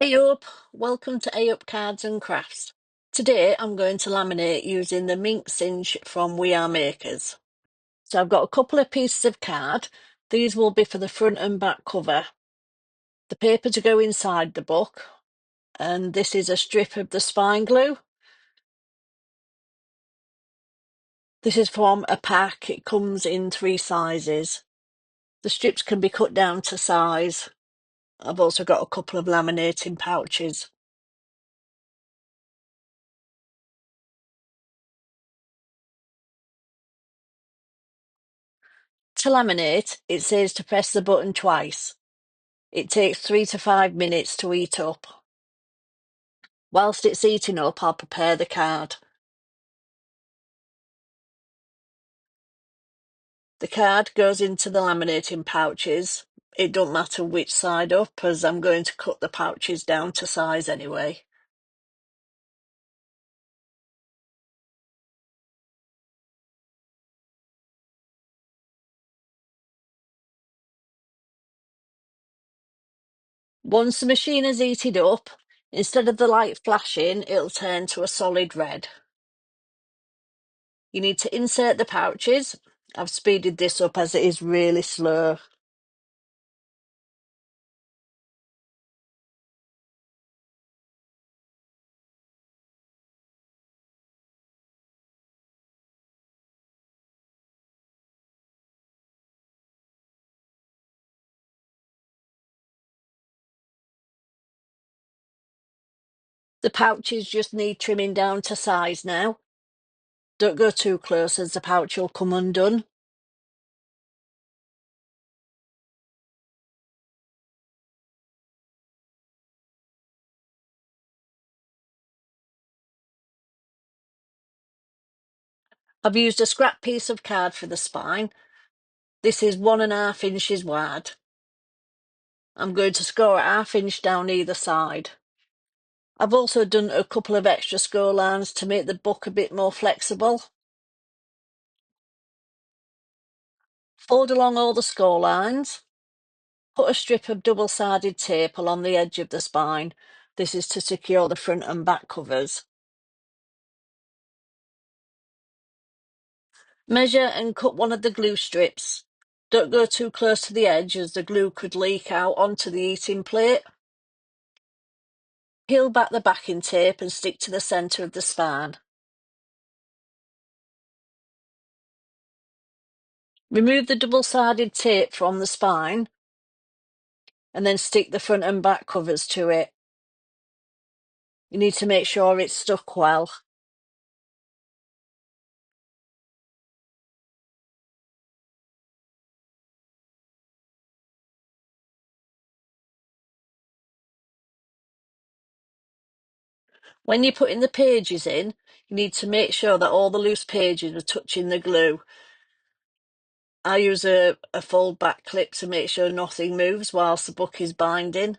Hey up, welcome to A Up Cards and Crafts. Today I'm going to laminate using the Minc Cinch from We Are Makers. So I've got a couple of pieces of card. These will be for the front and back cover. The paper to go inside the book, and this is a strip of the spine glue. This is from a pack. It comes in 3 sizes. The strips can be cut down to size. I've also got a couple of laminating pouches. To laminate, it says to press the button twice. It takes 3 to 5 minutes to heat up. Whilst it's heating up, I'll prepare the card. The card goes into the laminating pouches. It don't matter which side up, as I'm going to cut the pouches down to size anyway. Once the machine is heated up, instead of the light flashing, it'll turn to a solid red. You need to insert the pouches. I've speeded this up as it is really slow. The pouches just need trimming down to size now. Don't go too close as the pouch will come undone. I've used a scrap piece of card for the spine. This is 1.5 inches wide. I'm going to score a 1/2 inch down either side. I've also done a couple of extra score lines to make the book a bit more flexible. Fold along all the score lines. Put a strip of double-sided tape along the edge of the spine. This is to secure the front and back covers. Measure and cut one of the glue strips. Don't go too close to the edge as the glue could leak out onto the heating plate. Peel back the backing tape and stick to the centre of the spine. Remove the double-sided tape from the spine and then stick the front and back covers to it. You need to make sure it's stuck well. When you're putting the pages in, you need to make sure that all the loose pages are touching the glue. I use a fold back clip to make sure nothing moves whilst the book is binding.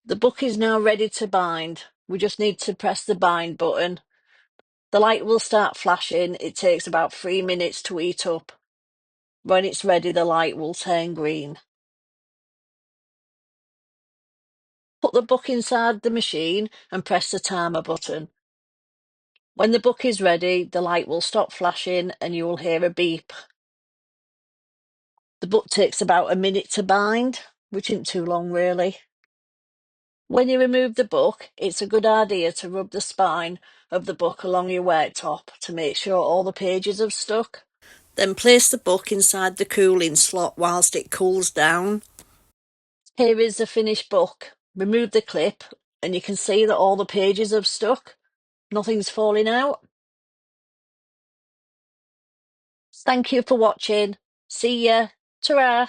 The book is now ready to bind. We just need to press the bind button. The light will start flashing. It takes about 3 minutes to heat up. When it's ready, the light will turn green. Put the book inside the machine and press the timer button. When the book is ready, the light will stop flashing and you will hear a beep. The book takes about a minute to bind, which isn't too long really. When you remove the book, it's a good idea to rub the spine of the book along your worktop to make sure all the pages have stuck. Then place the book inside the cooling slot whilst it cools down. Here is the finished book. Remove the clip and you can see that all the pages have stuck. Nothing's falling out. Thank you for watching. See ya. Ta-ra.